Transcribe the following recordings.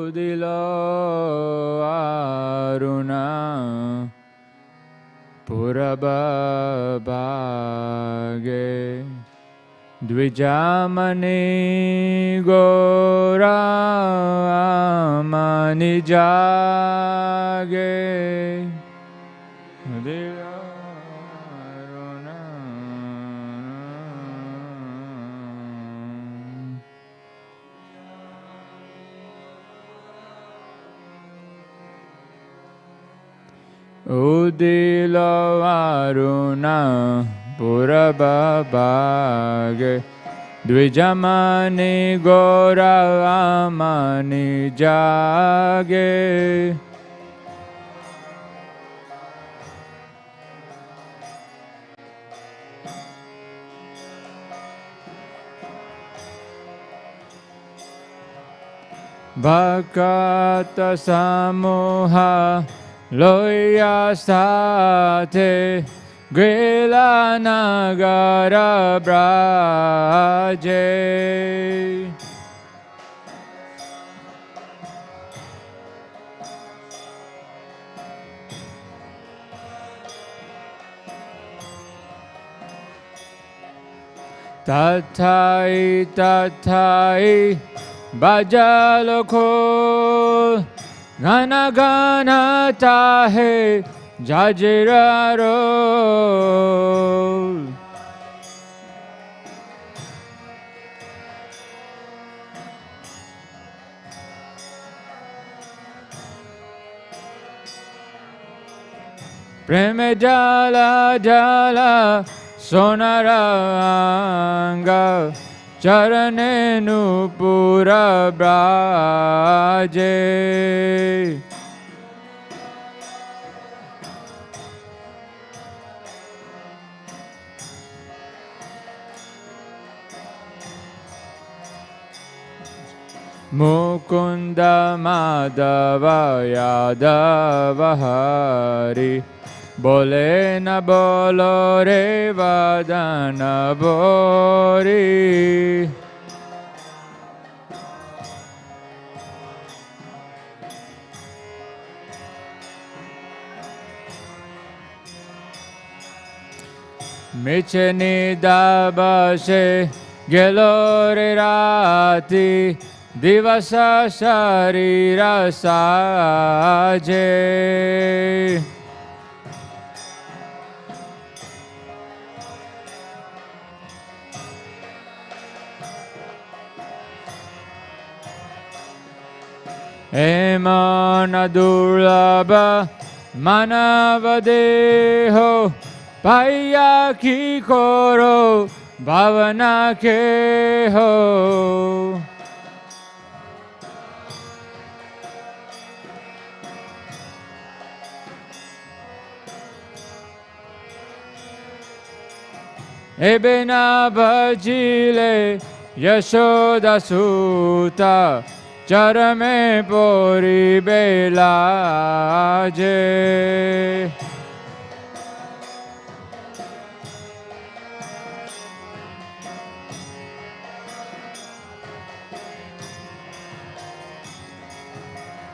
Udilo Aruna Purabhage Dvijamani Gora Manijage Udilo Aruna Purabhage Dvijamani Gora Amani Jage Bhakata Samoha Loya Sate Grila Nagara Braje Tathai Tathai Bajaloko Gana Gana Tahe Jajiraro Preme Jala Jala Sonaranga Charane Nupura Braje Mukunda Madhava Yadava Hari Bole na bolo re vadana bori Micheni dabashe gelore rati Divasa sharira saje Emana durlabha manavadeho Paya ki koro bhavana keho Ebena bhajile Yashoda Sutta Charame pori belaje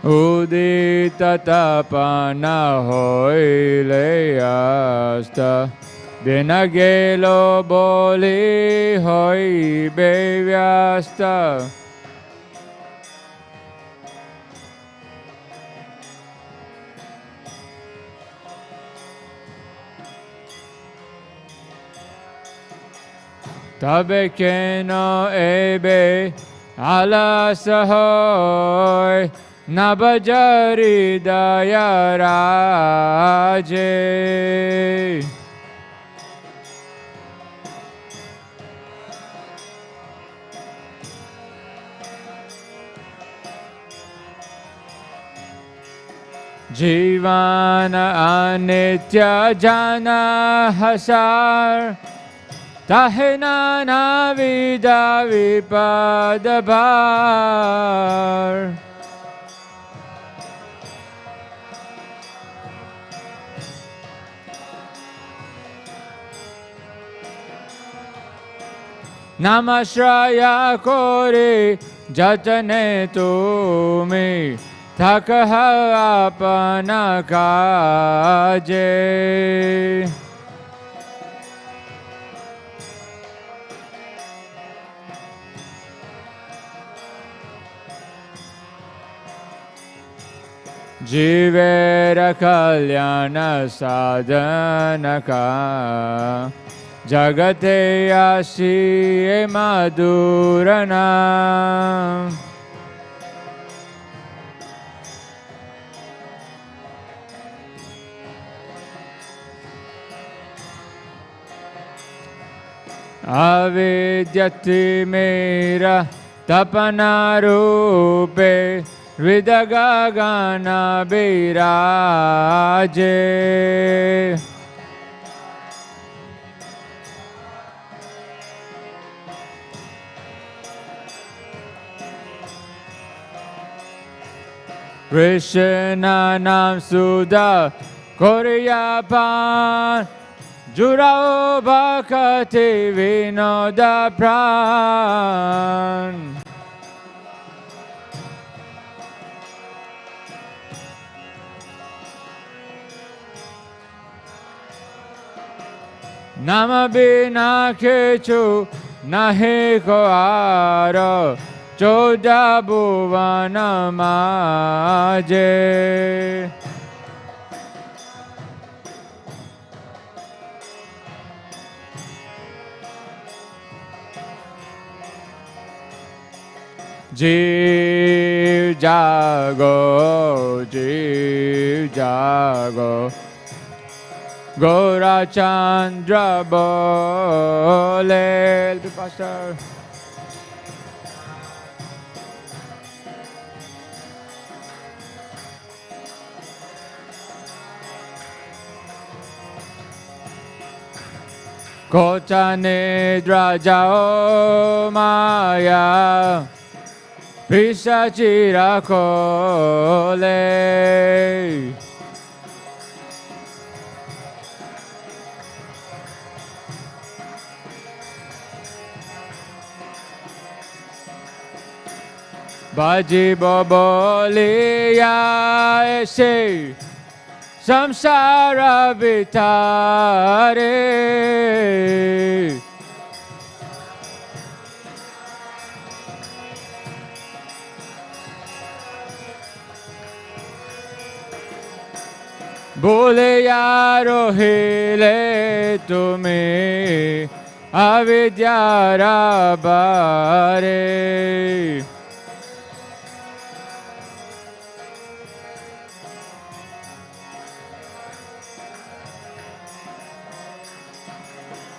Udita tapana hoile asta Dinagelo boli hoi bevyasta Tabe keno ebe ala sahoy nabajari daya raje Jivana anitya jana hasar Tahena navida vipadabar namashraya kore jatane tumi thakha apana kaje. Jivera kalyana sadhanaka jagate yasi madurana. Avidyati mera tapana rupe Vidagagana biraje. Krishna nam sudha koryapan jurao bhakati vinoda pran. Nama bina kechu nahe ko aro choda bhuvana maje. Jeev jago, jeev jago, Gora Chandra bole. Pastor. Kota nidra jao maya pisachira kole. Baji boboliya ese samsara vitare. Boleya rohile tumi avidyara bare.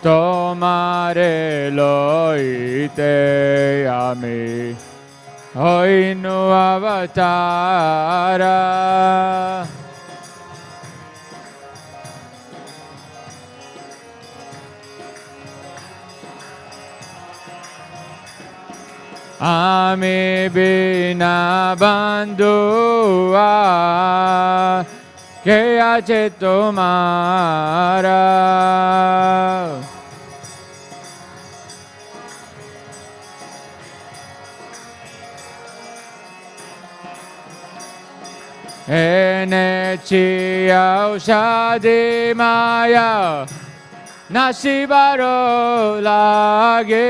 Tomare loite ami hoinu avatara. Ami bina bandua ke ache tomara. Ene chi aushadi maya nasibaro lage.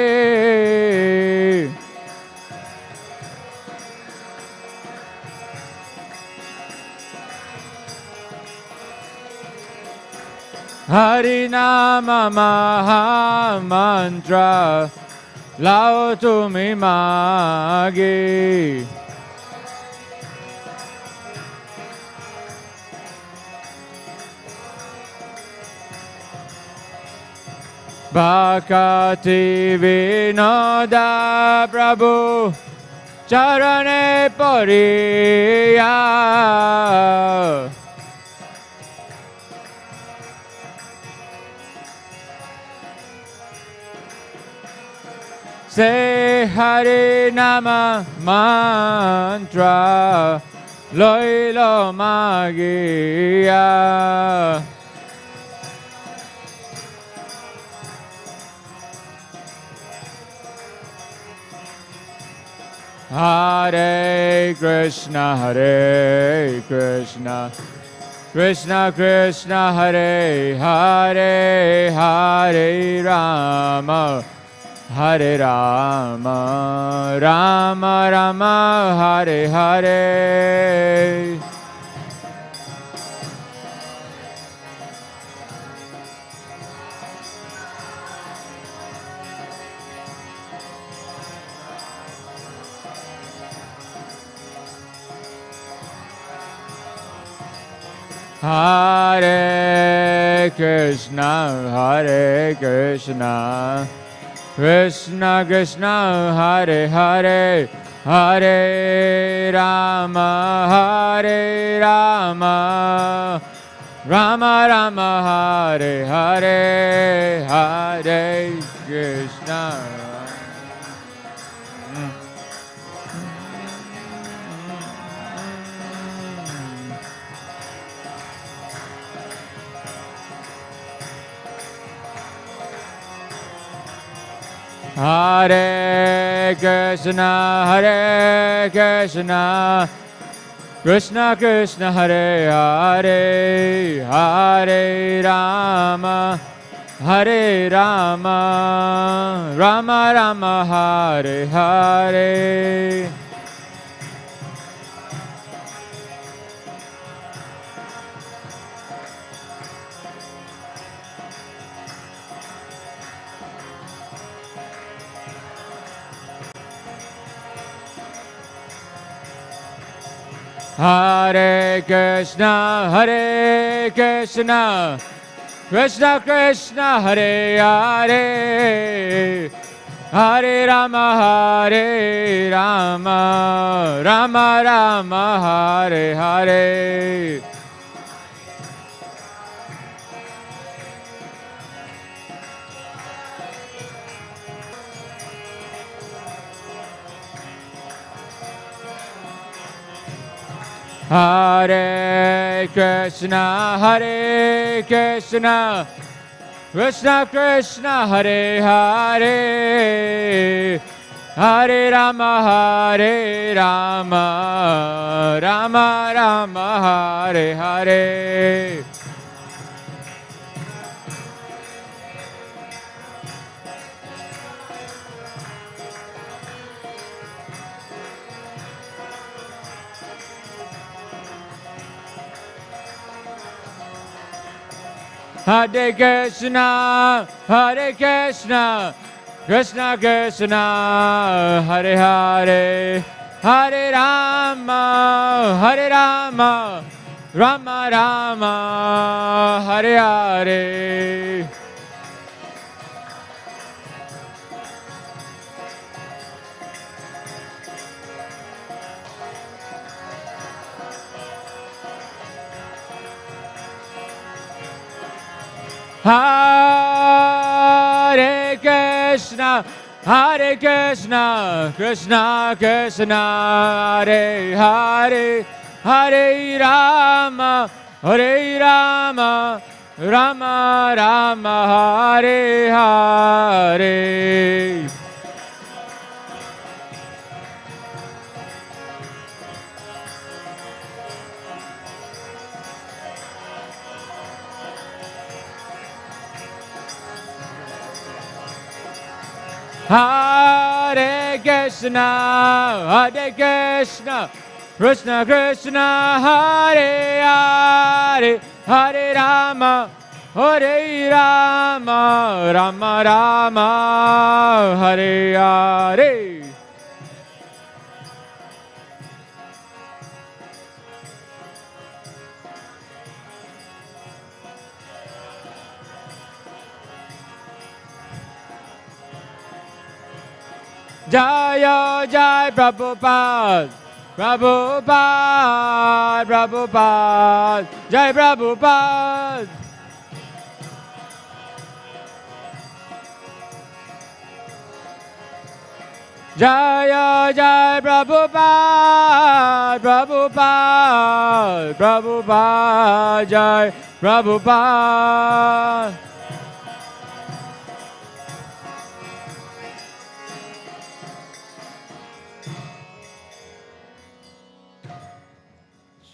Harinama maha mantra lao tumi magi. Bhakti vinoda Prabhu charane pariya. Say Hare Nama mantra loilo magia. Hare Krishna, Hare Krishna, Krishna Krishna, Hare Hare, Hare Rama, Hare Rama, Rama Rama, Hare Hare. Hare Krishna, Hare Krishna, Krishna Krishna, Hare Hare, Hare Rama, Hare Rama, Rama Rama, Hare Hare, Hare Krishna. Hare Krishna, Hare Krishna, Krishna Krishna, Hare Hare, Hare Rama, Hare Rama, Rama Rama, Hare Hare. Hare Krishna, Hare Krishna, Krishna Krishna, Hare Hare, Hare Rama, Hare Rama, Rama Rama, Hare Hare. Hare Krishna, Hare Krishna, Krishna Krishna, Hare Hare, Hare Rama, Hare Rama, Rama Rama, Hare Hare. Hare Krishna, Hare Krishna, Krishna Krishna, Hare Hare, Hare Rama, Hare Rama, Rama Rama, Hare Hare. Hare Krishna, Hare Krishna, Krishna Krishna, Hare Hare, Hare Rama, Hare Rama, Rama Rama, Hare Hare. Hare Krishna, Hare Krishna, Krishna Krishna, Hare Hare, Hare Rama, Hare Rama, Rama Rama, Hare Hare. Jaya Jai Prabhupada, Prabhupada, Prabhupada, Jai Prabhupada. Jaya Jai Prabhupada, Prabhupada, Prabhupada, Jai Prabhupada.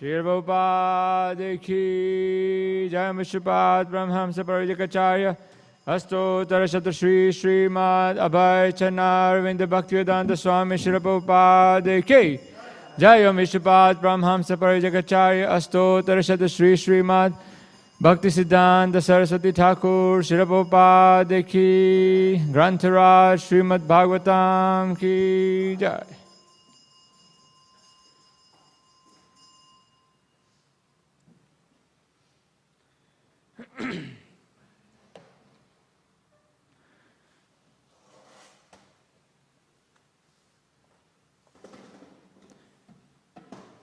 Śrīmad Bhāgavatam ki jai. Śrīmad Brahmamsa-Parivajaka-Acharya Astottara Shri Śrīmad Abhayacharya Bhaktivedanta Swami Śrīmad Prabhupada ki jai. Śrīmad Brahmamsa-Parivajaka-Acharya Astottara Shri Śrīmad Bhaktisiddhanta Saraswati Thakur Śrīmad Prabhupada ki. Grantaraj Śrīmad Bhāgavatam ki jai.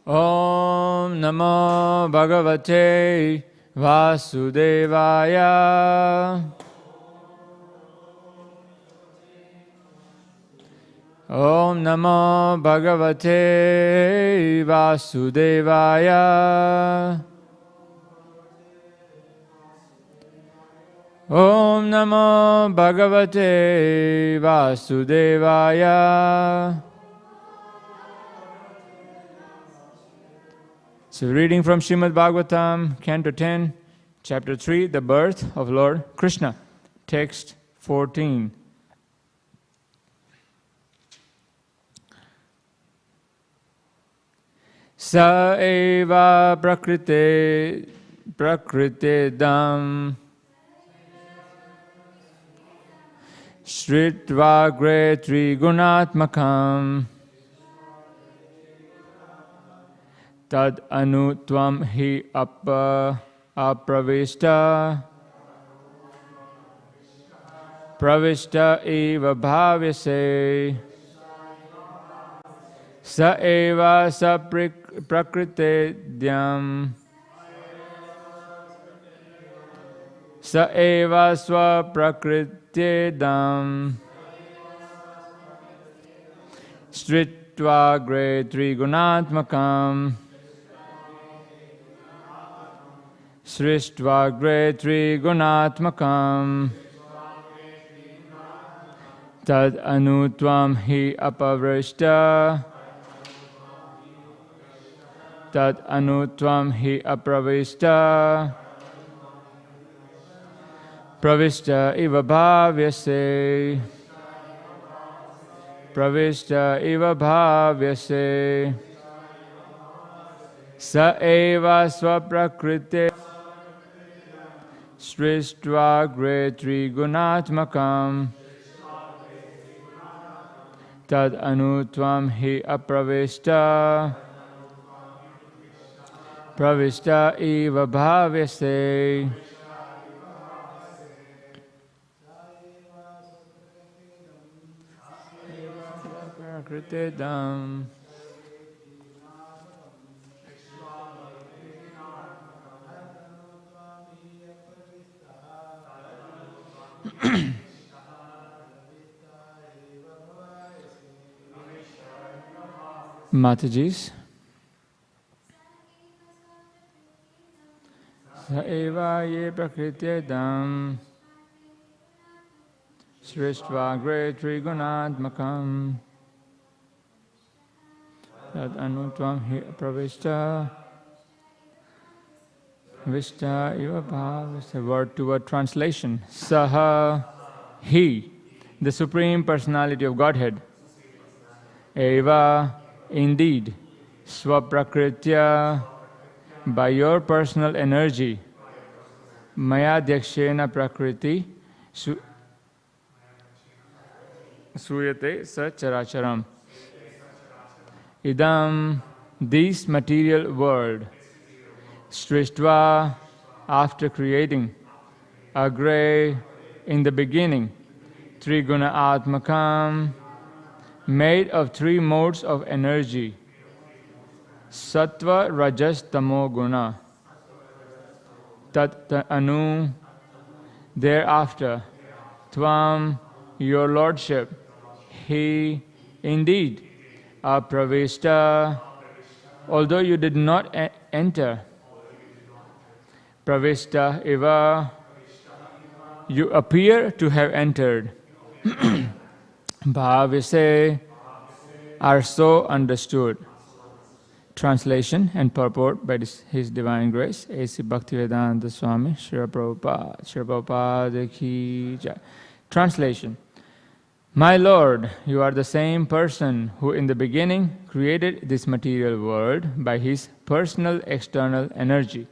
Om Namo Bhagavate Vasudevaya. Om Namo Bhagavate Vasudevaya. Om Namo Bhagavate Vasudevaya. So reading from Śrīmad Bhāgavatam, Canto 10, Chapter 3, The Birth of Lord Krishna. Text 14. Sa eva prakrite dam Shritva trigunatmakam Tad anu tvam hi apravishta pravishta eva bhavyase sa eva sa prakrite dhyam sa eva swa prakrite dam Stritva gre trigunatmakam Sristvagre trigunatmakam Tad anutvam hi apavrishta Tad anutvam hi apravishta Pravishta iva bhavyase Pravishta iva bhavyase Sa eva swaprakrite Sristvagre trigunatmakam Tad anutvam hi apravishta Pravishta eva bhavyase Prakrite dam Matajis. Sa eva ye prakriti dam Sristvagre trigunatmakam Tad anutvam hi pravishta Vishta iva bhavasta. Word-to-word translation. Saha, he, the Supreme Personality of Godhead. Eva, indeed. Swaprakritya, by your personal energy. Maya Dyakshena Prakriti Suyate Sacharacharam. Idam, this material world. Srishtva, after creating. Agre, in the beginning. Triguna Atmakam, made of three modes of energy. Sattva, Rajas, Tamo, Guna. Tat Anu, thereafter. Tvam, your lordship. He, indeed. Apravishta, although you did not enter. Pravishta eva, you appear to have entered. Bhavise, are so understood. Translation and purport by His Divine Grace, A.C. Bhaktivedanta Swami, Srila Prabhupada, Srila Prabhupada ki jai. Translation. My Lord, you are the same person who in the beginning created this material world by His personal external energy.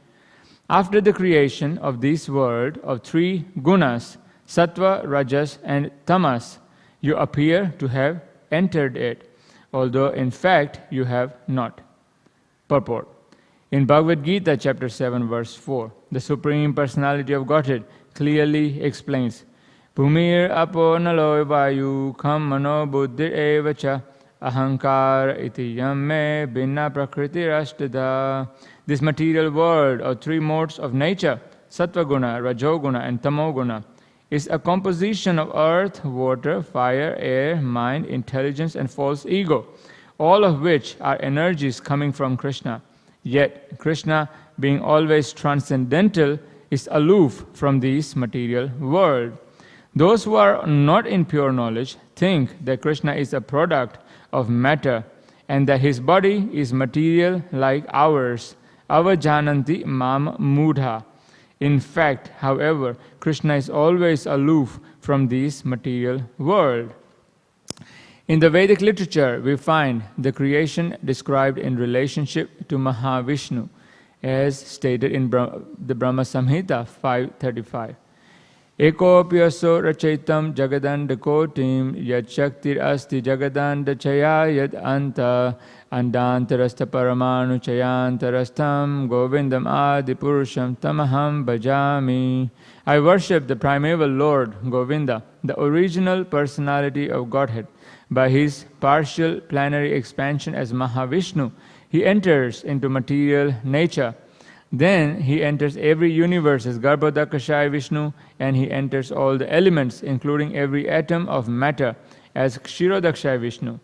After the creation of this world of three gunas, sattva, rajas and tamas, you appear to have entered it, although in fact you have not. Purport. In Bhagavad Gita, chapter 7, verse 4, the Supreme Personality of Godhead clearly explains, Bhumir apo nalo vayu kham mano buddhir evacha ahankara iti yamme binna prakriti rashtada. This material world of three modes of nature, sattva guna, rajoguna and tamoguna, is a composition of earth, water, fire, air, mind, intelligence and false ego, all of which are energies coming from Krishna. Yet Krishna, being always transcendental, is aloof from this material world. Those who are not in pure knowledge think that Krishna is a product of matter and that his body is material like ours. Avajananti mam mudha. In fact, however, Krishna is always aloof from this material world. In the Vedic literature, we find the creation described in relationship to Mahavishnu, as stated in the Brahma Samhita 5:35. Ekopyaso rachaitam jagadandakotim yad shaktir asti jagadandachaya yad anta andantarastha paramanu chayantarastham govindam adipurusham tamaham bhajami. I worship the primeval Lord Govinda, the original personality of Godhead. By his partial planetary expansion as Mahavishnu, he enters into material nature. Then he enters every universe as Garbhodakashaya Vishnu, and he enters all the elements, including every atom of matter, as Kshirodakshaya Vishnu.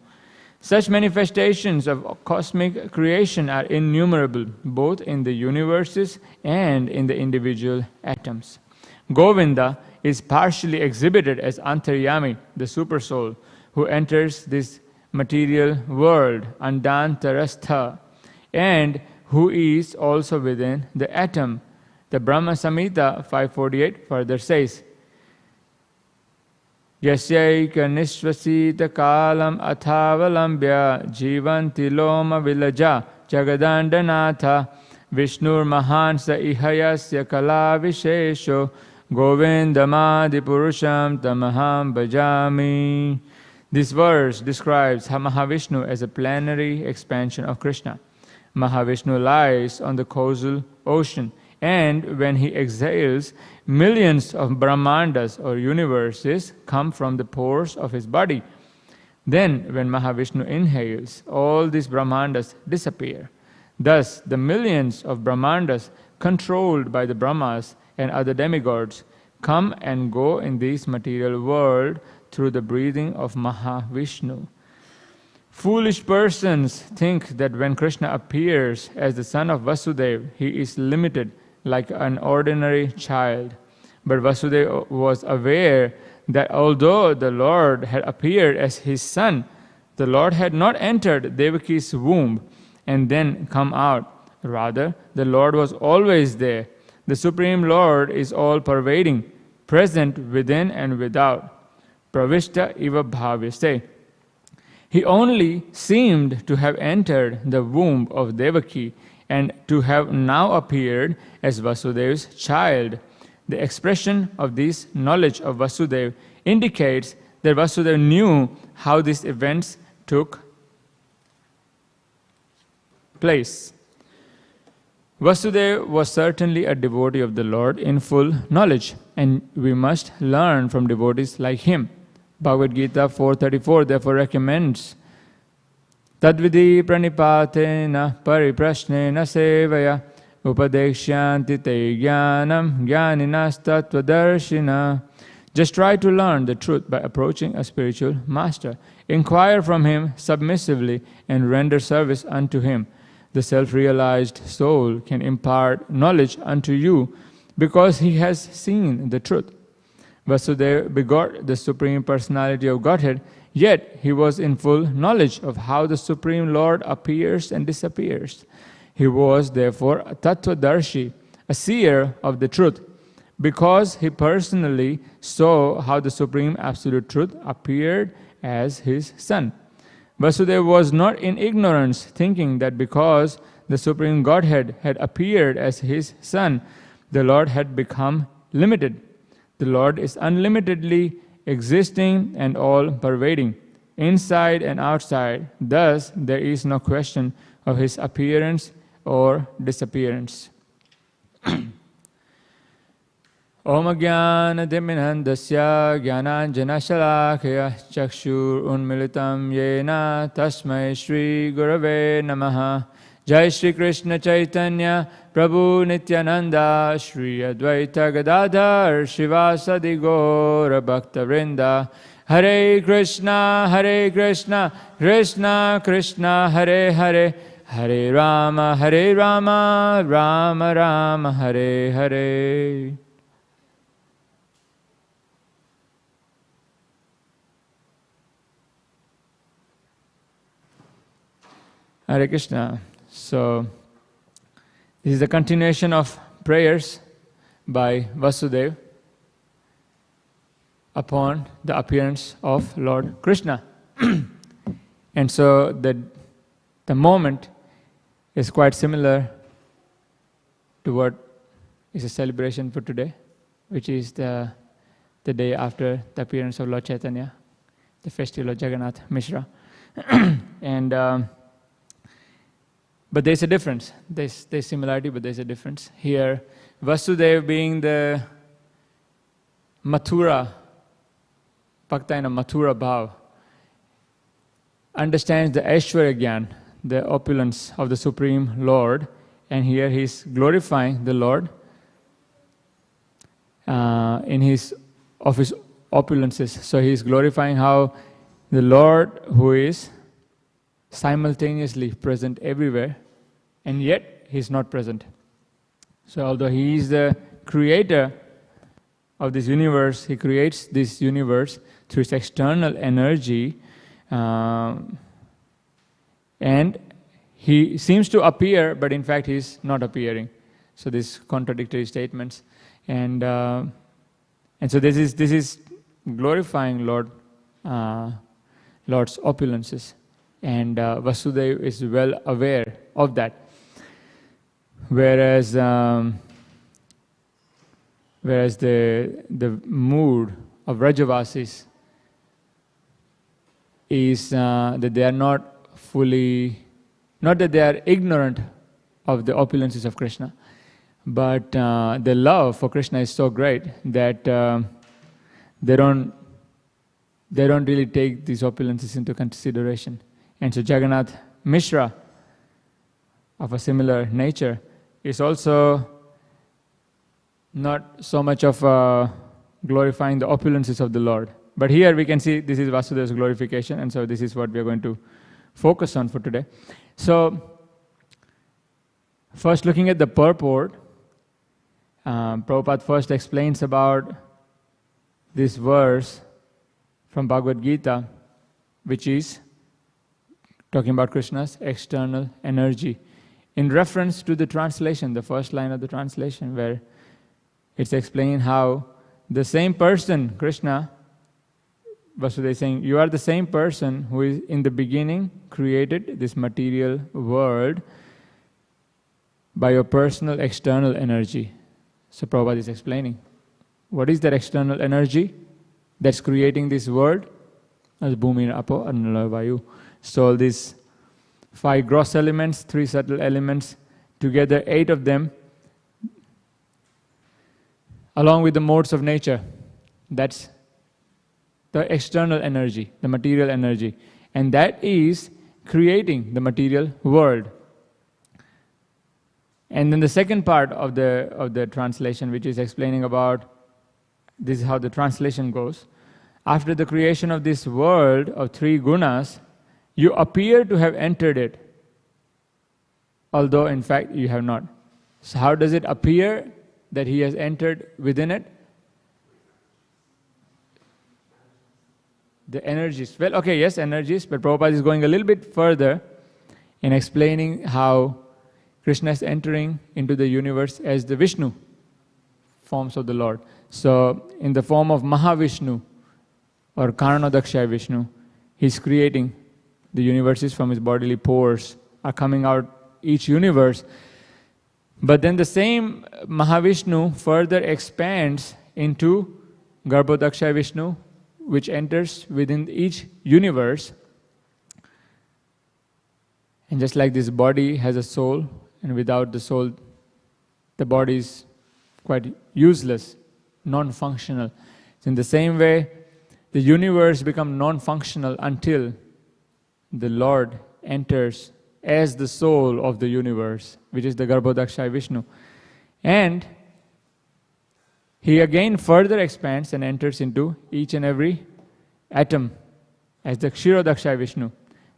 Such manifestations of cosmic creation are innumerable, both in the universes and in the individual atoms. Govinda is partially exhibited as Antaryami, the Supersoul, who enters this material world, Andantarastha, and who is also within the atom. The Brahma Samhita 5:48 further says, Yasyaika nishvasita kalam athavalambya jivanti loma vilaja jagadandanatha Vishnur mahansa ihayasya kala vishesho govindamadi purusham tamaham bhajami. This verse describes Mahavishnu as a plenary expansion of Krishna. Mahavishnu lies on the causal ocean, and when he exhales, millions of Brahmandas or universes come from the pores of his body. Then, when Mahavishnu inhales, all these Brahmandas disappear. Thus, the millions of Brahmandas controlled by the Brahmas and other demigods come and go in this material world through the breathing of Mahavishnu. Foolish persons think that when Krishna appears as the son of Vasudeva, he is limited like an ordinary child. But Vasudeva was aware that although the Lord had appeared as his son, the Lord had not entered Devaki's womb and then come out. Rather, the Lord was always there. The Supreme Lord is all-pervading, present within and without. Pravishta iva bhavyaste. He only seemed to have entered the womb of Devaki and to have now appeared as Vasudeva's child. The expression of this knowledge of Vasudeva indicates that Vasudeva knew how these events took place. Vasudeva was certainly a devotee of the Lord in full knowledge, and we must learn from devotees like him. Bhagavad Gita 4:34 therefore recommends Tadvidi pranipatena pariprashnena sevaya upadekshyanti te jnanam jnaninas tattvadarshina. Just try to learn the truth by approaching a spiritual master. Inquire from him submissively and render service unto him. The self-realized soul can impart knowledge unto you because he has seen the truth. Vasudeva begot the Supreme Personality of Godhead, Yet he was in full knowledge of how the Supreme Lord appears and disappears. He was therefore a Tattvadarshi, a seer of the truth, because he personally saw how the Supreme Absolute Truth appeared as his son. Vasudeva was not in ignorance, thinking that because the Supreme Godhead had appeared as his son, the Lord had become limited. The Lord is unlimitedly existing and all-pervading, inside and outside. Thus, there is no question of his appearance or disappearance. Om Jnana Diminandasya Jnananjana Shalakaya Chakshur Unmilitam Yena Tasmai Shri Gurave Namaha. Jai Shri Krishna Chaitanya Prabhu Nityananda Shri Advaita Gadadhar Shivasadi Gaura Bhakta Vrinda. Hare Krishna Krishna Krishna Hare Hare, Hare Rama Rama Rama Hare Hare. Hare Krishna. So, this is a continuation of prayers by Vasudeva upon the appearance of Lord Krishna. And so, the moment is quite similar to what is a celebration for today, which is the day after the appearance of Lord Chaitanya, the festival of Jagannath Mishra. And but there's a difference. There's similarity, but there's a difference. Here, Vasudeva being the Mathura, Bhakta in a Mathura Bhav, understands the Aishwarya Gyan, the opulence of the Supreme Lord, and here he's glorifying the Lord of his opulences. So he's glorifying how the Lord, who is simultaneously present everywhere, and yet he's not present. So although he is the creator of this universe, he creates this universe through his external energy, and he seems to appear, but in fact he's not appearing. So these contradictory statements, and so this is glorifying Lord's opulences. And Vasudeva is well aware of that. Whereas the mood of Rajavasis is that they are not that they are ignorant of the opulences of Krishna, but their love for Krishna is so great that they don't really take these opulences into consideration. And so Jagannath Mishra, of a similar nature, is also not so much of glorifying the opulences of the Lord. But here we can see this is Vasudeva's glorification, and so this is what we are going to focus on for today. So, first looking at the purport, Prabhupada first explains about this verse from Bhagavad Gita, which is talking about Krishna's external energy, in reference to the translation, the first line of the translation, where it's explaining how the same person, Krishna, Vasudeva is saying, you are the same person who is in the beginning created this material world by your personal external energy. So Prabhupada is explaining, what is that external energy that's creating this world? As Bhumi, Apo, Anala, Vayu. So all these 5 gross elements, 3 subtle elements, together 8 of them, along with the modes of nature. That's the external energy, the material energy. And that is creating the material world. And then the second part of the translation, which is explaining about, this is how the translation goes. After the creation of this world of 3 gunas, you appear to have entered it, although in fact you have not. So how does it appear that he has entered within it? the energies. Well, okay, yes, energies, but Prabhupada is going a little bit further in explaining how Krishna is entering into the universe as the Vishnu forms of the Lord. So, in the form of Mahavishnu or Karanodakshaya Vishnu, he's creating the universes from his bodily pores, are coming out each universe. But then the same Mahavishnu further expands into Garbhodakshaya Vishnu, which enters within each universe. And just like this body has a soul, and without the soul, the body is quite useless, non-functional. So in the same way, the universe becomes non-functional until the Lord enters as the soul of the universe, which is the Garbhodakshaya Vishnu. And he again further expands and enters into each and every atom as the Kshirodakshaya Vishnu.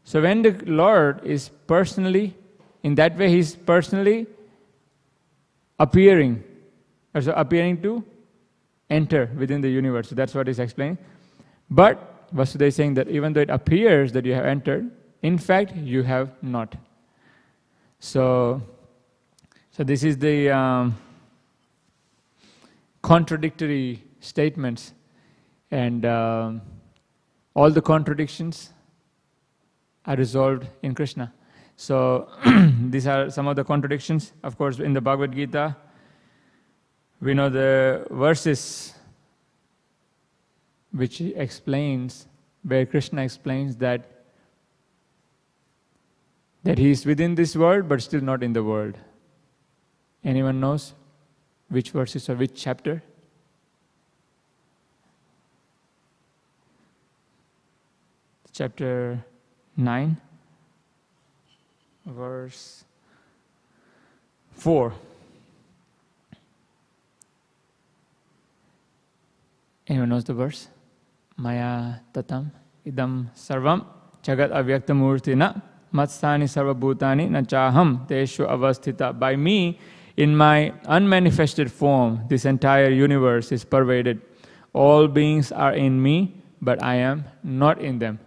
So when the Lord is personally, in that way he's personally appearing to enter within the universe. So that's what he's explaining. But Vasudeva is saying that even though it appears that you have entered, in fact you have not. So this is the contradictory statements, and all the contradictions are resolved in Krishna. So these are some of the contradictions. Of course, in the Bhagavad Gita, we know the verses which explains, where Krishna explains that he is within this world but still not in the world. Anyone knows which verses or which chapter? Chapter 9, verse 4. Anyone knows the verse? Maya tatam idam sarvam jagat avyaktamurtina matsani sarvabhutani nachaham teshu avasthita. By me, in my unmanifested form, this entire universe is pervaded. All beings are in me, but I am not in them.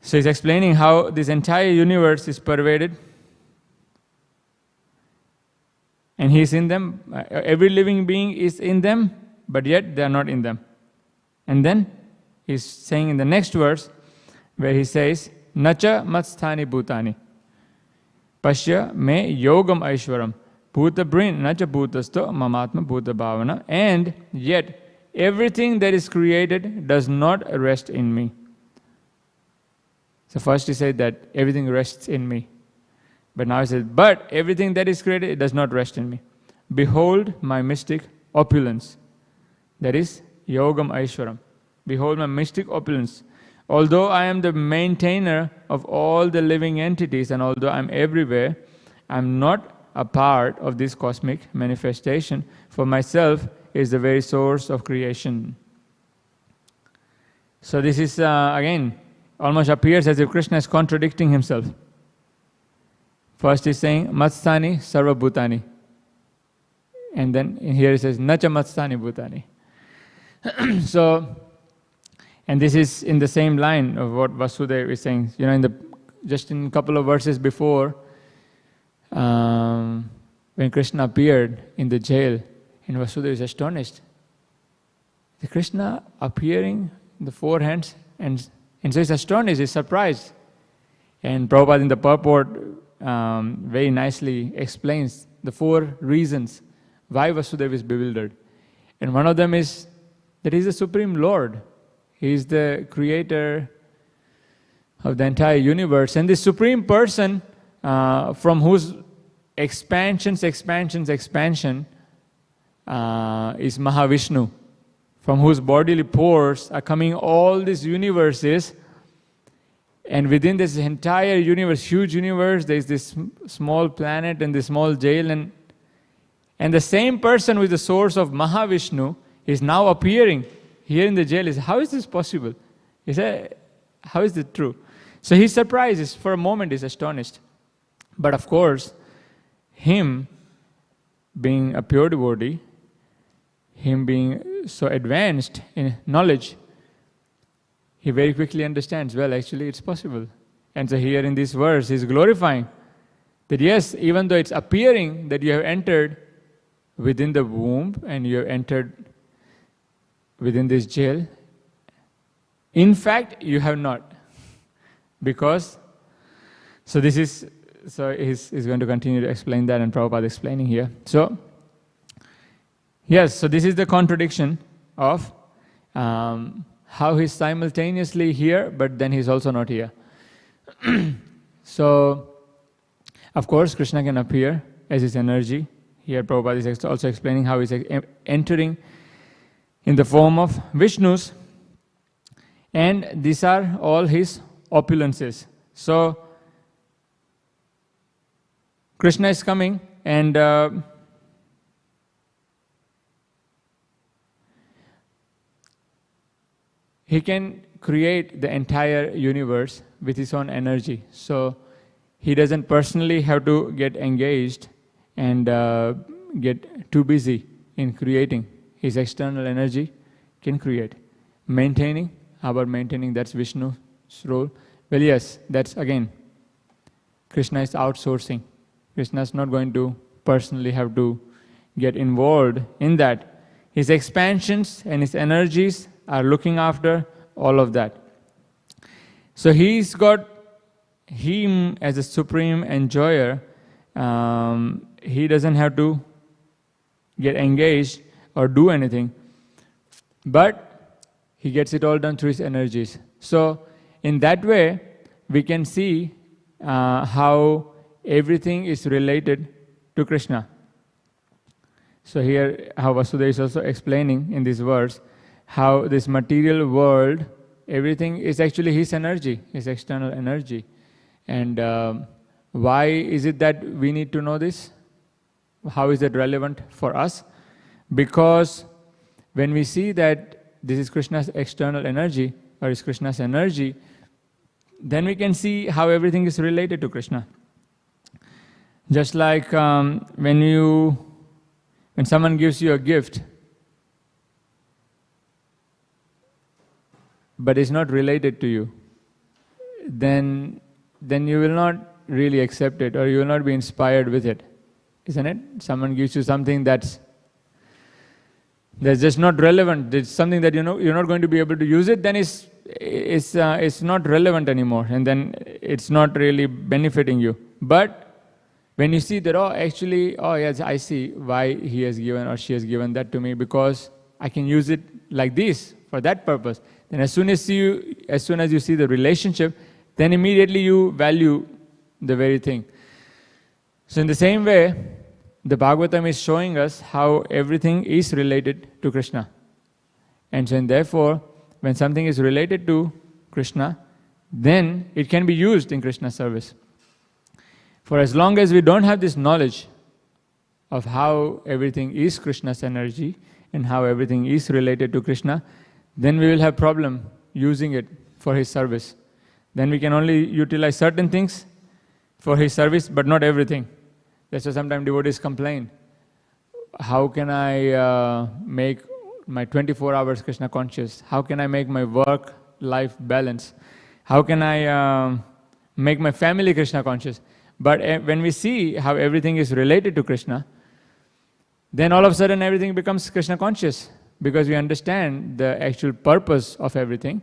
So he's explaining how this entire universe is pervaded, and he's in them. Every living being is in them, but yet they are not in them. And then he's saying in the next verse, where he says, Nacha matsthani bhutani Pashya me yogam aishwaram bhuta brin nacha bhutasto mamatma bhuta bhavana. And yet everything that is created does not rest in me. So first he said that everything rests in me. But now he says, but everything that is created, it does not rest in me. Behold my mystic opulence. That is yogam aishwaram. Behold my mystic opulence. Although I am the maintainer of all the living entities, and although I am everywhere, I am not a part of this cosmic manifestation. For myself is the very source of creation. So this is, again, almost appears as if Krishna is contradicting himself. First he's saying, Matsthani sarva bhutani. And then here he says, Nacha matsthani bhutani. So, and this is in the same line of what Vasudeva is saying. You know, just in a couple of verses before, when Krishna appeared in the jail, and Vasudeva is astonished. The Krishna appearing in the four hands, and so he's astonished, he's surprised. And Prabhupada in the purport very nicely explains the four reasons why Vasudeva is bewildered. And one of them is that he's the Supreme Lord. He is the creator of the entire universe. And this Supreme Person, from whose expansion is Mahavishnu, from whose bodily pores are coming all these universes. And within this entire universe, huge universe, there is this small planet and this small jail. And the same person who is the source of Mahavishnu is now appearing here in the jail. How is this possible? He said, how is it true? So he's surprised. For a moment, he's astonished. But of course, him being a pure devotee, him being so advanced in knowledge, he very quickly understands, well, actually it's possible. And so here in this verse, he's glorifying that yes, even though it's appearing that you have entered within the womb and you have entered within this jail, in fact, you have not. Because, so he's going to continue to explain that, and Prabhupada explaining here. So, yes, so this is the contradiction of how he's simultaneously here, but then he's also not here. So, of course, Krishna can appear as his energy. Here Prabhupada is also explaining how he's entering in the form of Vishnu's. And these are all his opulences. So, Krishna is coming and he can create the entire universe with his own energy. So, he doesn't personally have to get engaged and get too busy in creating. His external energy can create. Maintaining, how about maintaining? That's Vishnu's role. Well, yes, that's again, Krishna is outsourcing. Krishna is not going to personally have to get involved in that. His expansions and his energies are looking after all of that. So he's got him as a supreme enjoyer. He doesn't have to get engaged or do anything, but he gets it all done through his energies. So in that way, we can see how everything is related to Krishna. So here, how Vasudeva is also explaining in this verse, how this material world, everything is actually his energy, his external energy. And why is it that we need to know this? How is it relevant for us? Because when we see that this is Krishna's external energy, or is Krishna's energy, then we can see how everything is related to Krishna. Just like when someone gives you a gift, but it's not related to you, then you will not really accept it, or you will not be inspired with it, isn't it? Someone gives you something that's just not relevant. It's something that you're not going to be able to use it. Then it's not relevant anymore, and then it's not really benefiting you. But when you see that, yes, I see why he has given or she has given that to me, because I can use it like this for that purpose. Then as soon as you see the relationship, then immediately you value the very thing. So in the same way, the Bhagavatam is showing us how everything is related to Krishna. And so therefore, when something is related to Krishna, then it can be used in Krishna's service. For as long as we don't have this knowledge of how everything is Krishna's energy and how everything is related to Krishna, then we will have problem using it for his service. Then we can only utilize certain things for his service, but not everything. That's why sometimes devotees complain. How can I make my 24 hours Krishna conscious? How can I make my work-life balance? How can I make my family Krishna conscious? But when we see how everything is related to Krishna, then all of a sudden everything becomes Krishna conscious, because we understand the actual purpose of everything.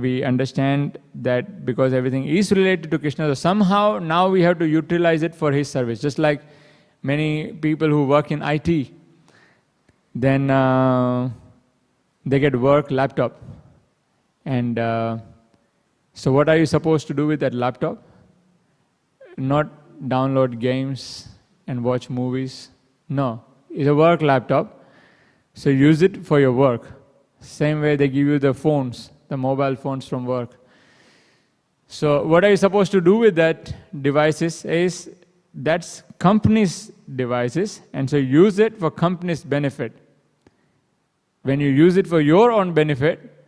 We understand that because everything is related to Krishna, so somehow now we have to utilize it for his service. Just like many people who work in IT, then they get work laptop. And so what are you supposed to do with that laptop? Not download games and watch movies. No, it's a work laptop. So use it for your work. Same way they give you the phones, the mobile phones from work. So what are you supposed to do with that devices is, that's company's devices, and so use it for company's benefit. When you use it for your own benefit,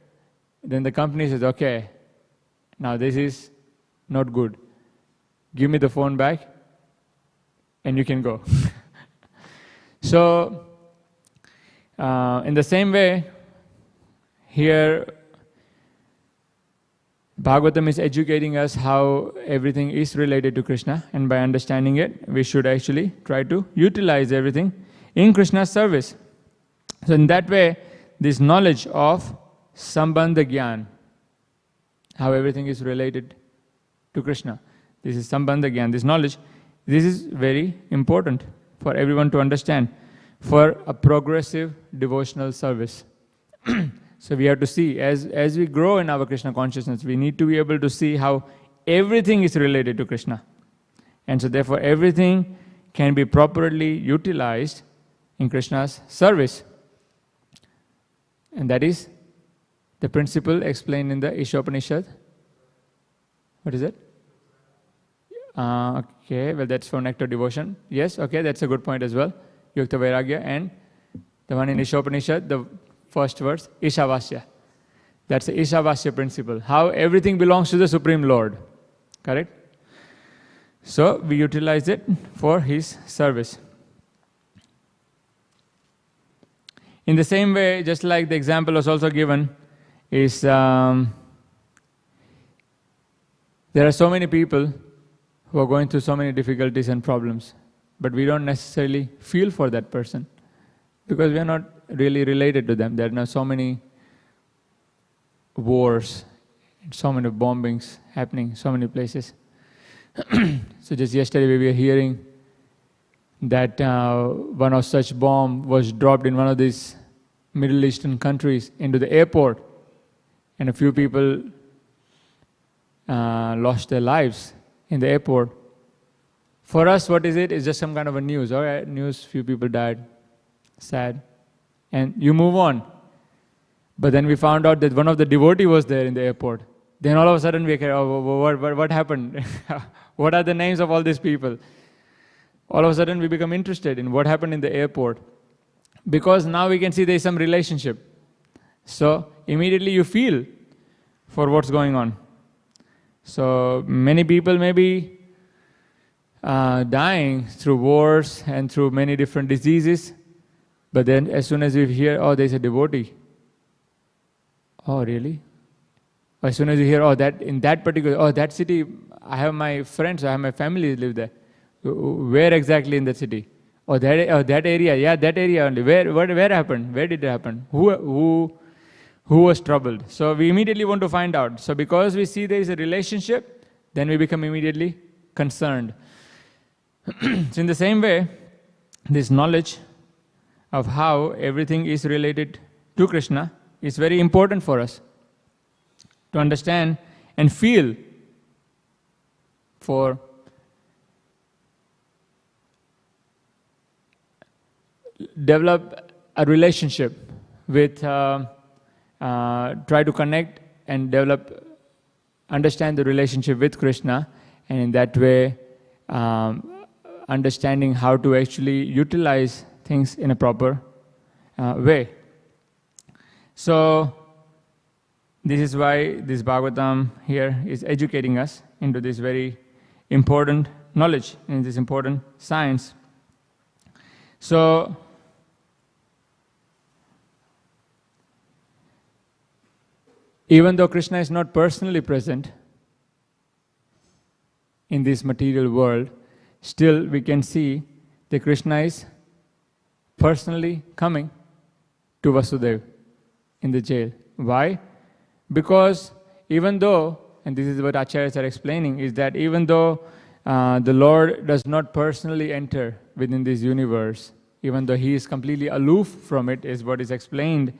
then the company says, okay, now this is not good. Give me the phone back and you can go. So In the same way, here Bhagavatam is educating us how everything is related to Krishna, and by understanding it, we should actually try to utilize everything in Krishna's service. So in that way, this knowledge of Sambandha Gyan, how everything is related to Krishna, this is Sambandha Gyan, this knowledge, this is very important for everyone to understand for a progressive devotional service. So we have to see, as we grow in our Krishna consciousness, we need to be able to see how everything is related to Krishna. And so therefore everything can be properly utilized in Krishna's service. And that is the principle explained in the Ishopanishad. What is it? Okay, well that's for nectar devotion. Yes, okay, that's a good point as well. Yukta Vairagya, and the one in Ishopanishad, the first verse, Ishavasya. That's the Ishavasya principle. How everything belongs to the Supreme Lord. Correct? So we utilize it for His service. In the same way, just like the example was also given, is there are so many people who are going through so many difficulties and problems, but we don't necessarily feel for that person because we are not really related to them. There are now so many wars, so many bombings happening, so many places. So just yesterday we were hearing that one of such bomb was dropped in one of these Middle Eastern countries into the airport, and a few people lost their lives in the airport. For us, what is it? It's just some kind of a news. All right, news, few people died, sad, and you move on. But then we found out that one of the devotees was there in the airport. Then all of a sudden we care, oh, what happened? What are the names of all these people? All of a sudden we become interested in what happened in the airport, because now we can see there is some relationship. So immediately you feel for what's going on. So many people may be dying through wars and through many different diseases, but then as soon as we hear, oh, there's a devotee. Oh, really? As soon as you hear, oh, that in that particular, oh, that city, I have my friends, I have my family live there. Where exactly in that city? Oh, that area, yeah, that area only. Where happened? Where did it happen? Who was troubled? So we immediately want to find out. So because we see there is a relationship, then we become immediately concerned. So in the same way, this knowledge of how everything is related to Krishna is very important for us to understand and feel for develop a relationship with, try to connect and develop, understand the relationship with Krishna, and in that way understanding how to actually utilize things in a proper way. So this is why this Bhagavatam here is educating us into this very important knowledge, in this important science. So even though Krishna is not personally present in this material world, still we can see that Krishna is personally coming to Vasudeva in the jail. Why? Because even though, and this is what Acharyas are explaining, is that even though the Lord does not personally enter within this universe, even though He is completely aloof from it, is what is explained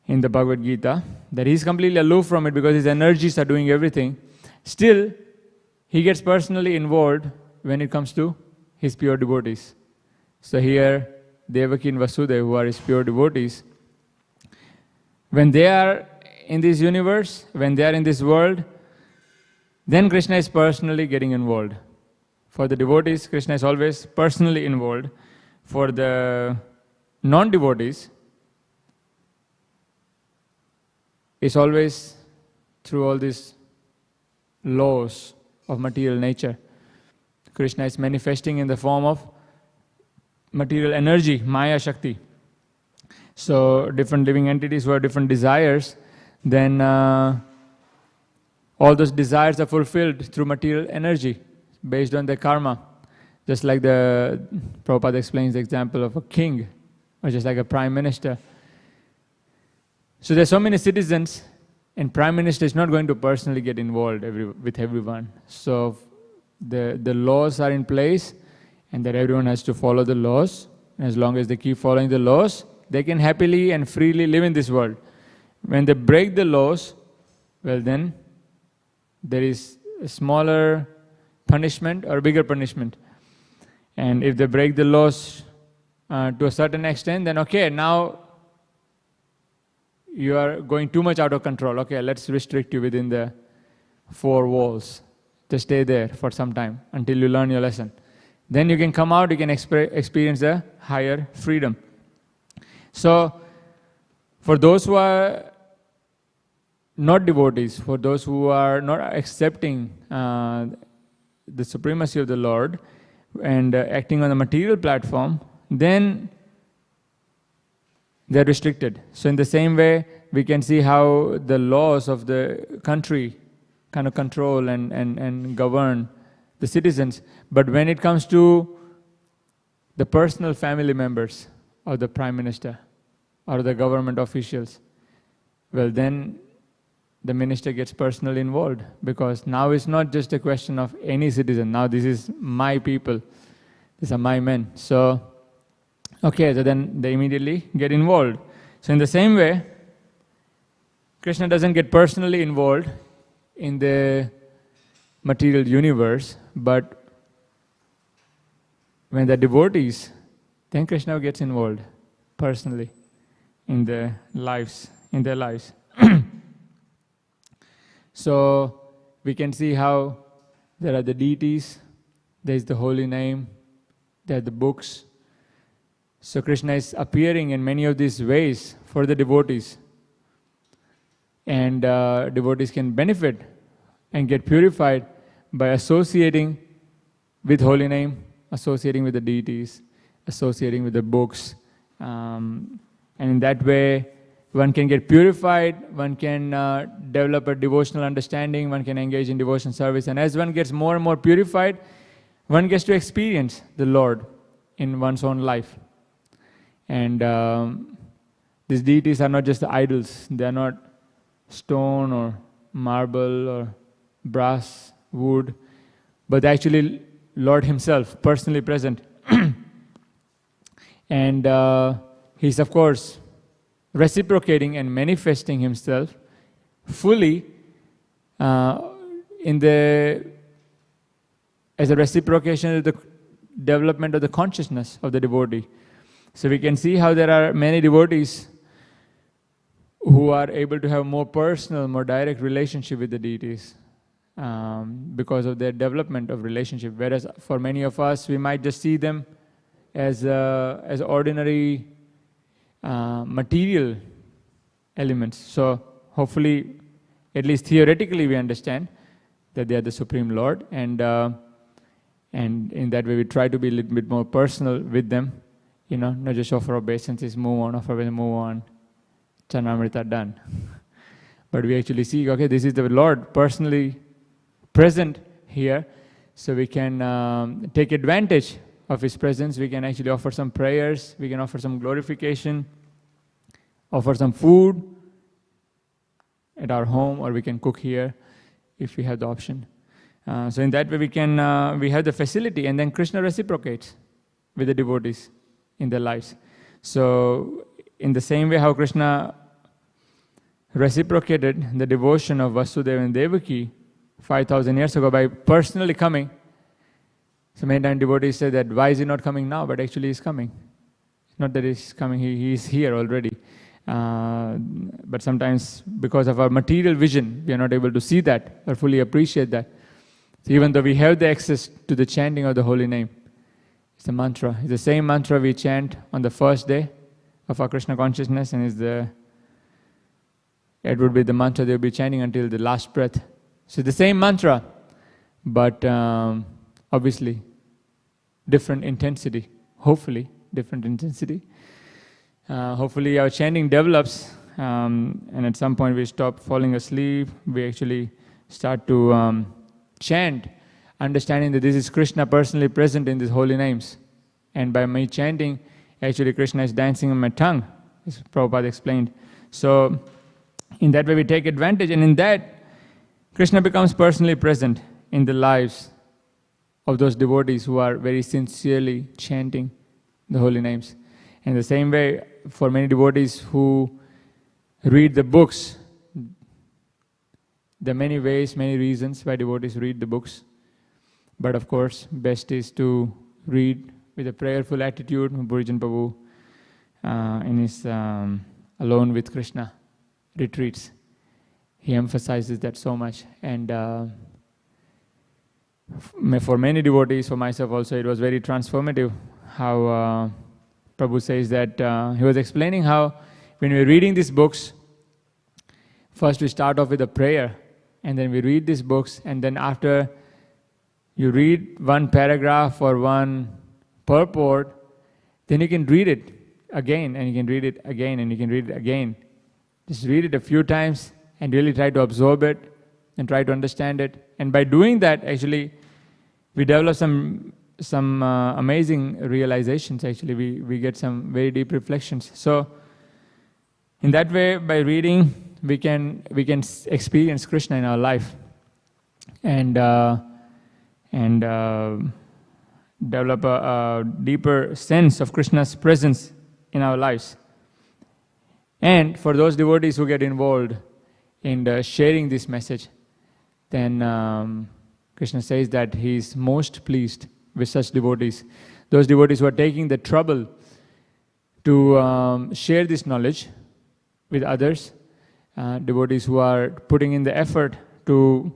in the Bhagavad Gita, that He is completely aloof from it because His energies are doing everything, still He gets personally involved when it comes to His pure devotees. So here, Devaki and Vasudeva, who are His pure devotees, when they are in this universe, when they are in this world, then Krishna is personally getting involved. For the devotees, Krishna is always personally involved. For the non-devotees, it's always through all these laws of material nature. Krishna is manifesting in the form of material energy, Maya Shakti. So different living entities who have different desires, then all those desires are fulfilled through material energy based on their karma. Just like the Prabhupada explains the example of a king, or just like a prime minister. So there's so many citizens, and prime minister is not going to personally get involved with everyone. So the laws are in place, and that everyone has to follow the laws. And as long as they keep following the laws, they can happily and freely live in this world. When they break the laws, well then, there is a smaller punishment or bigger punishment. And if they break the laws to a certain extent, then okay, now you are going too much out of control. Okay, let's restrict you within the 4 walls. Just stay there for some time until you learn your lesson. Then you can come out, you can experience a higher freedom. So, for those who are not devotees, for those who are not accepting the supremacy of the Lord and acting on a material platform, then they're restricted. So in the same way, we can see how the laws of the country kind of control and govern the citizens. But when it comes to the personal family members of the Prime Minister or the government officials, well then the minister gets personally involved, because now it's not just a question of any citizen. Now this is my people, these are my men. So, okay, so then they immediately get involved. So in the same way, Krishna doesn't get personally involved in the material universe, but when they're devotees, then Krishna gets involved personally in their lives. So we can see how there are the deities, there is the holy name, there are the books. So Krishna is appearing in many of these ways for the devotees. And devotees can benefit and get purified by associating with holy name, associating with the deities, associating with the books. And in that way, one can get purified, one can develop a devotional understanding, one can engage in devotion service. And as one gets more and more purified, one gets to experience the Lord in one's own life. And these deities are not just the idols. They are not stone or marble or brass, wood, but actually Lord Himself, personally present. And He's, of course, reciprocating and manifesting Himself fully as a reciprocation of the development of the consciousness of the devotee. So we can see how there are many devotees who are able to have more personal, more direct relationship with the deities because of their development of relationship. Whereas for many of us, we might just see them as ordinary material elements. So hopefully, at least theoretically, we understand that they are the Supreme Lord, and in that way we try to be a little bit more personal with them, not just offer obeisances, move on, move on, Chanamrita done. But we actually see, okay, this is the Lord personally present here, so we can take advantage of His presence. We can actually offer some prayers, we can offer some glorification, offer some food at our home, or we can cook here if we have the option. So in that way we have the facility, and then Krishna reciprocates with the devotees in their lives. So in the same way how Krishna reciprocated the devotion of Vasudeva and Devaki 5,000 years ago by personally coming. So many times devotees say that, why is He not coming now? But actually He's coming. It's not that He's coming, He is here already. But sometimes because of our material vision, we are not able to see that or fully appreciate that. So even though we have the access to the chanting of the holy name, it's a mantra. It's the same mantra we chant on the first day of our Krishna consciousness, and it would be the mantra they will be chanting until the last breath. So the same mantra, but obviously different intensity, hopefully different intensity. hopefully our chanting develops, and at some point we stop falling asleep. We actually start to chant, understanding that this is Krishna personally present in these holy names. And by me chanting, actually Krishna is dancing on my tongue, as Prabhupada explained. So in that way we take advantage, and in that Krishna becomes personally present in the lives of those devotees who are very sincerely chanting the holy names. In the same way, for many devotees who read the books, there are many ways, many reasons why devotees read the books. But of course, best is to read with a prayerful attitude. Burijan Prabhu, in his Alone with Krishna retreats, he emphasizes that so much. And for many devotees, for myself also, it was very transformative how Prabhu says that he was explaining how when we're reading these books, first we start off with a prayer, and then we read these books, and then after you read one paragraph or one purport, then you can read it again, and you can read it again, and you can read it again. Just read it a few times and really try to absorb it and try to understand it. And by doing that, actually, we develop some amazing realizations. Actually, we get some very deep reflections. So, in that way, by reading, we can experience Krishna in our life, and develop a deeper sense of Krishna's presence in our lives. And for those devotees who get involved in sharing this message, then Krishna says that he is most pleased with such devotees. Those devotees who are taking the trouble to share this knowledge with others, devotees who are putting in the effort to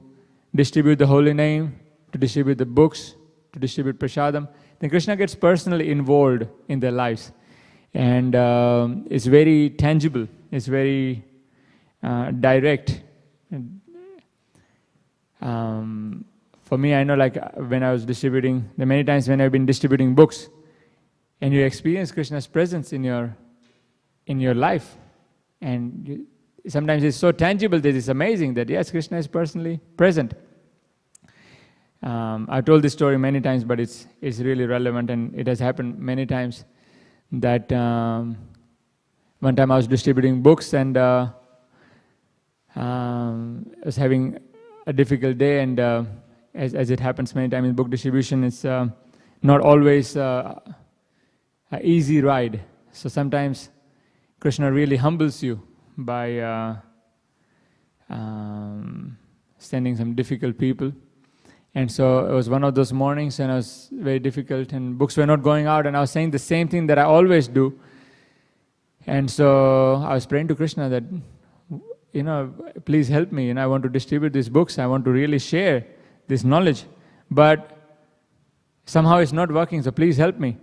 distribute the holy name, to distribute the books, to distribute prasadam, then Krishna gets personally involved in their lives. And it's very tangible, it's very direct. For me, I know, like when I was distributing, there are many times when I've been distributing books, and you experience Krishna's presence in your life, and sometimes it's so tangible that it's amazing that yes, Krishna is personally present. I've told this story many times, but it's really relevant, and it has happened many times. That one time I was distributing books, and I was having a difficult day, and as it happens many times in book distribution, it's not always an easy ride. So sometimes Krishna really humbles you by sending some difficult people. And so it was one of those mornings, and it was very difficult, and books were not going out, and I was saying the same thing that I always do. And so I was praying to Krishna that, please help me, I want to distribute these books, I want to really share this knowledge, but somehow it's not working, so please help me.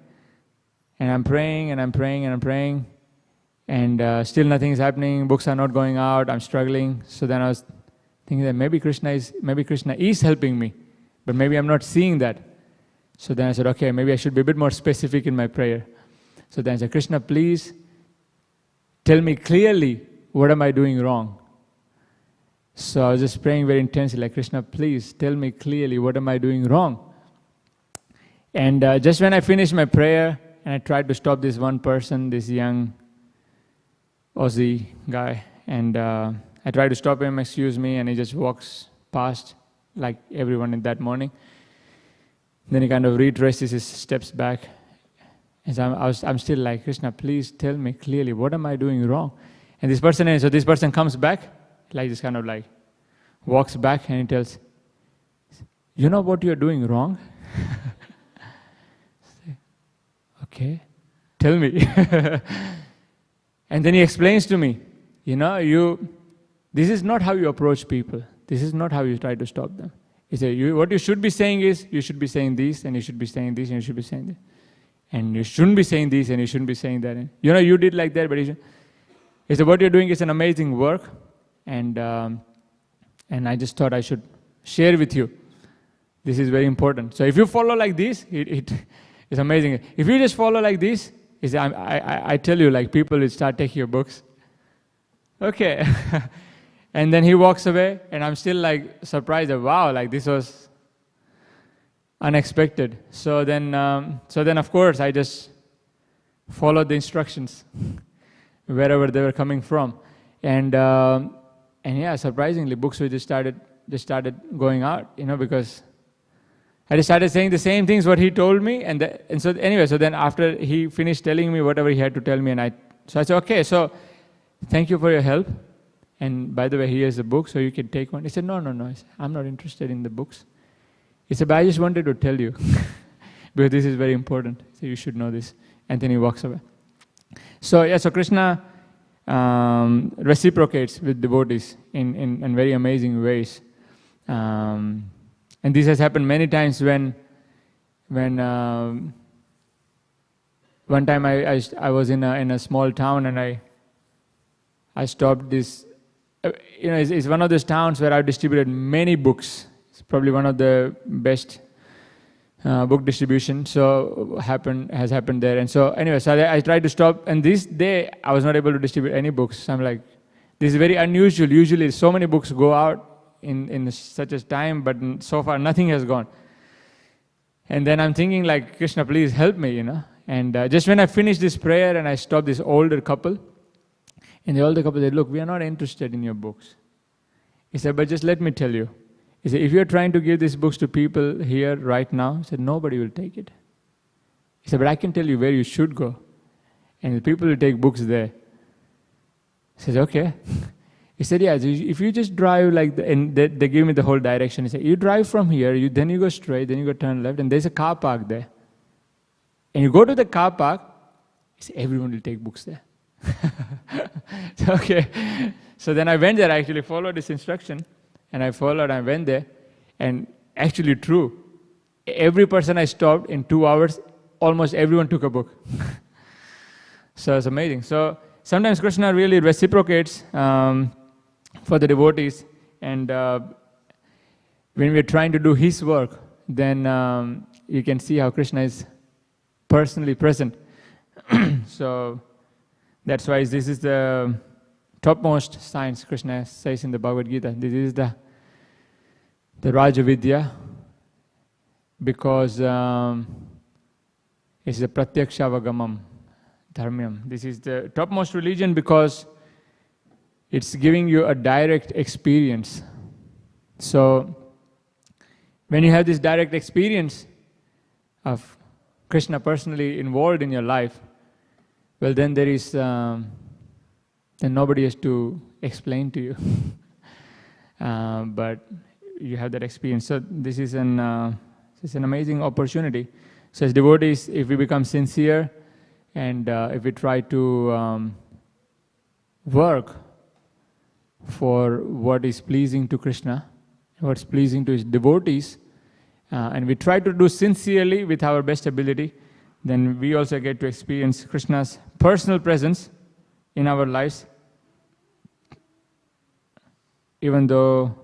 And I'm praying, and I'm praying, and I'm praying, and still nothing is happening, books are not going out, I'm struggling. So then I was thinking that maybe Krishna is helping me, but maybe I'm not seeing that. So then I said, okay, maybe I should be a bit more specific in my prayer. So then I said, Krishna, please tell me clearly what am I doing wrong. So I was just praying very intensely, like, Krishna, please tell me clearly what am I doing wrong. And just when I finished my prayer, and I tried to stop this one person, this young Aussie guy, and I tried to stop him, excuse me, and he just walks past like everyone in that morning. Then he kind of retraces his steps back. And so I'm still like, Krishna, please tell me clearly, what am I doing wrong? And this person comes back, like this kind of like, walks back, and he tells, you know what you're doing wrong? Okay, tell me. And then he explains to me, this is not how you approach people. This is not how you try to stop them. He said, what you should be saying is, you should be saying this, and you should be saying this, and you should be saying this. And you shouldn't be saying this, and you shouldn't be saying that. You did like that, but he said, what you're doing is an amazing work, and I just thought I should share with you. This is very important. So if you follow like this, it's amazing. If you just follow like this, He said, I tell you, like, people will start taking your books. Okay. And then he walks away, and I'm still like surprised that, wow, like this was unexpected. So then of course I just followed the instructions wherever they were coming from. And yeah, surprisingly, books were just started going out, because I just started saying the same things what he told me, and so anyway, so then after he finished telling me whatever he had to tell me, and I said, okay, so thank you for your help, and by the way, here's the book, so you can take one. He said, no, I said, I'm not interested in the books. He said, but I just wanted to tell you, because this is very important, so you should know this. And then he walks away. So yeah, so Krishna reciprocates with devotees in very amazing ways. And this has happened many times when one time I was in a small town, and I stopped this. It's one of those towns where I've distributed many books. It's probably one of the best book distribution. So has happened there. And so anyway, so I tried to stop. And this day I was not able to distribute any books. So I'm like, this is very unusual. Usually so many books go out in such a time, but so far nothing has gone. And then I'm thinking like, Krishna, please help me, And just when I finished this prayer and I stopped this older couple, and the older couple said, look, we are not interested in your books. He said, but just let me tell you. He said, if you're trying to give these books to people here right now, he said, nobody will take it. He said, but I can tell you where you should go. And the people will take books there. He said, okay. He said, yeah, if you just drive and they give me the whole direction. He said, you drive from here, then you go straight, then you go turn left, and there's a car park there. And you go to the car park, he said, everyone will take books there. Okay. So then I went there, I actually followed this instruction, and I went there, and actually true. Every person I stopped in 2 hours, almost everyone took a book. So it's amazing. So sometimes Krishna really reciprocates for the devotees, and when we're trying to do his work, then you can see how Krishna is personally present. So that's why this is the topmost science, Krishna says in the Bhagavad Gita. This is the Raja Vidya, because it's the Pratyaksha Dharmyam. This is the topmost religion because it's giving you a direct experience. So when you have this direct experience of Krishna personally involved in your life, well, then there is, then nobody has to explain to you. But you have that experience. So this is an amazing opportunity. So as devotees, if we become sincere, and if we try to work for what is pleasing to Krishna, what's pleasing to his devotees, and we try to do sincerely with our best ability, then we also get to experience Krishna's personal presence in our lives, even though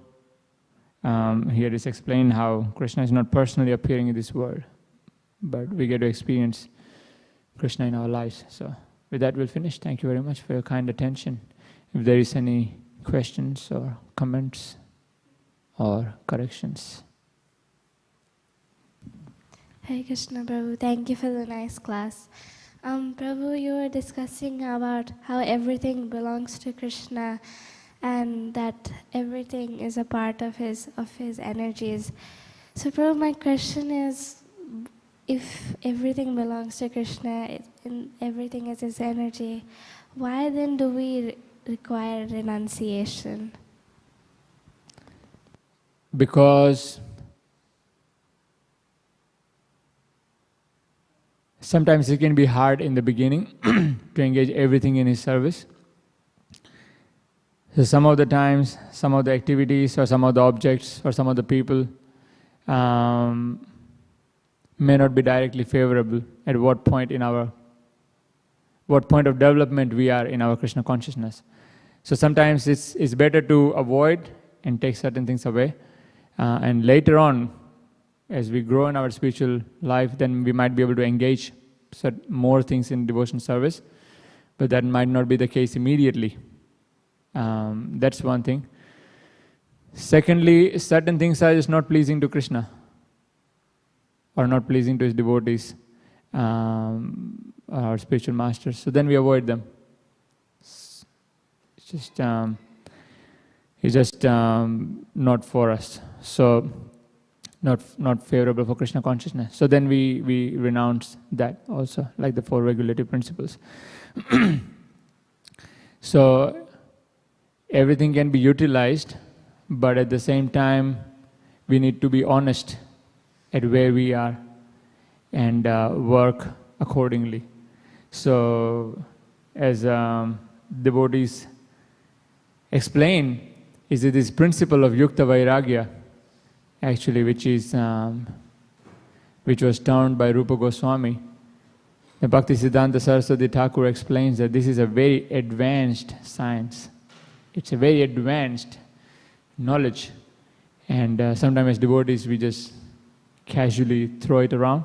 here it is explained how Krishna is not personally appearing in this world, but we get to experience Krishna in our lives. So with that we'll finish. Thank you very much for your kind attention. If there is any questions or comments or corrections. Hare Krishna, Prabhu. Thank you for the nice class. Prabhu, you were discussing about how everything belongs to Krishna and that everything is a part of his energies. So Prabhu, my question is, if everything belongs to Krishna and everything is his energy, why then do we require renunciation? Because sometimes it can be hard in the beginning to engage everything in his service. So some of the times, some of the activities or some of the objects or some of the people may not be directly favorable at what point of development we are in our Krishna consciousness. So sometimes it's better to avoid and take certain things away. And later on, as we grow in our spiritual life, then we might be able to engage more things in devotion service, but that might not be the case immediately. That's one thing. Secondly, certain things are just not pleasing to Krishna or not pleasing to his devotees, our spiritual masters. So then we avoid them. It's just not for us. So not favorable for Krishna consciousness. So then we renounce that also, like the 4 regulative principles. So everything can be utilized, but at the same time, we need to be honest at where we are and work accordingly. So as devotees explain, is it this principle of Yukta Vairagya, actually, which was termed by Rupa Goswami. The Bhaktisiddhanta Saraswati Thakur explains that this is a very advanced science. It's a very advanced knowledge. And sometimes as devotees, we just casually throw it around.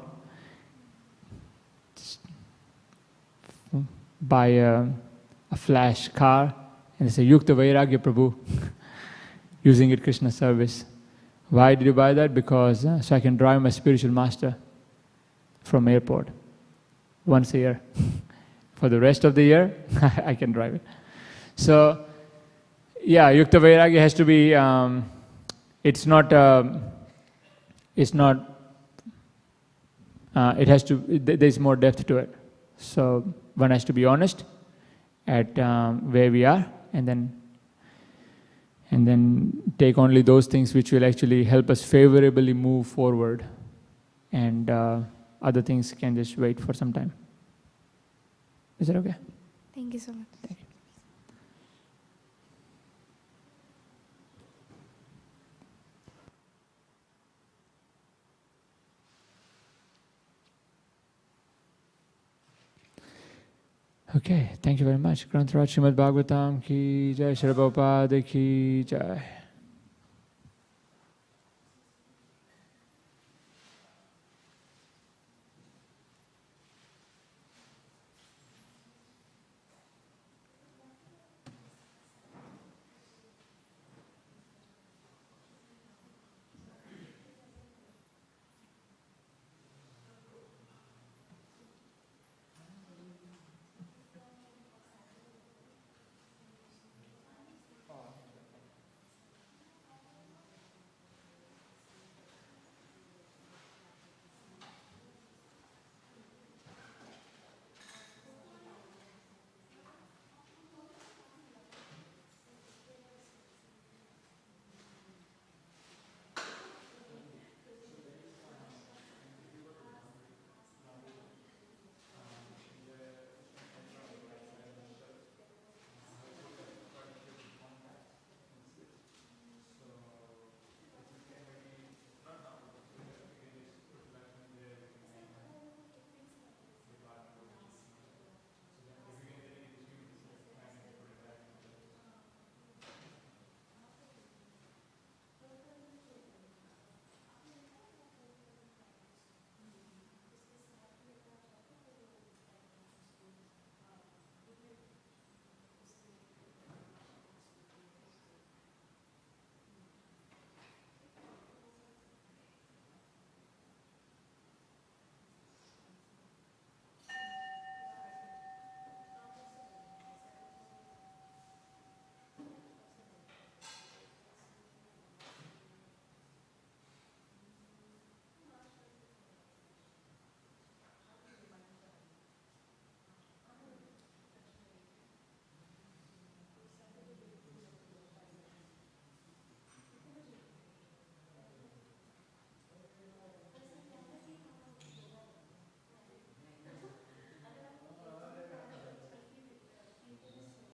Just buy a flash car and say, Yukta Vairagya Prabhu, using it Krishna service. Why did you buy that? Because so I can drive my spiritual master from airport once a year. For the rest of the year, I can drive it. So, yeah, Yukta Vairagya has to be, there's more depth to it. So one has to be honest at where we are, and then take only those things which will actually help us favorably move forward, and other things can just wait for some time. Is that okay? Thank you so much. Thank you. Okay, thank you very much. Granth Raj Śrīmad Bhāgavatam ki jai, Srila Prabhupada ki jai.